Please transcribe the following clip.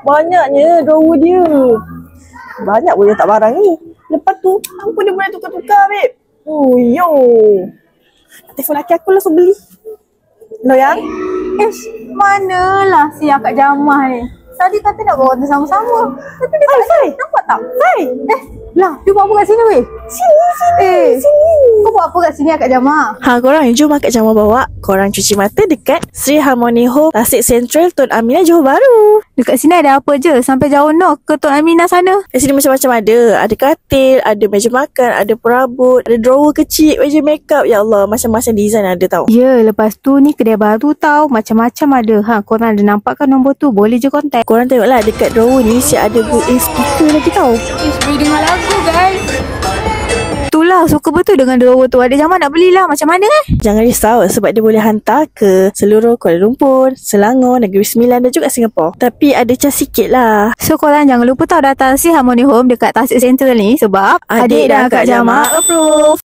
Banyaknya drawer dia. Banyak pun letak barang ni. Lepas tu, apa dia boleh tukar-tukar, babe? Oh, yo. Telefon laki aku langsung beli. Lo yang? Manalah si akak Jamah ni. Tadi kata nak bawa tu sama-sama. Tapi dia tak ada. Nampak tak? Lah, dia buat apa kat sini weh? Sini. Kau buat apa kat sini akak Jamah? Korang jom Akak Jamah bawa korang cuci mata dekat Sri Harmony Home, Tasik Central, Tun Aminah, Johor Bahru. Dekat sini ada apa je? Sampai jauh no ke Tun Aminah sana? Kat sini macam-macam ada. Ada katil, ada meja makan, ada perabot, ada drawer kecil, meja makeup. Ya Allah, macam-macam design ada tau. Ya, lepas tu ni kedai baru tau. Macam-macam ada. Korang ada nampak kan nombor tu? Boleh je kontak. Korang tengoklah dekat drawer ni si ada built-in speaker lagi tau. Boleh dengar lagu guys. Itulah, suka betul dengan drawer tu. Ada Jamah nak belilah. Macam mana Jangan risau sebab dia boleh hantar ke seluruh Kuala Lumpur, Selangor, Negeri Sembilan dan juga Singapura. Tapi ada cas sikit lah. So korang jangan lupa tau datang si Harmony Home dekat Tasik Central ni sebab Adik dan Kak Jamah approve.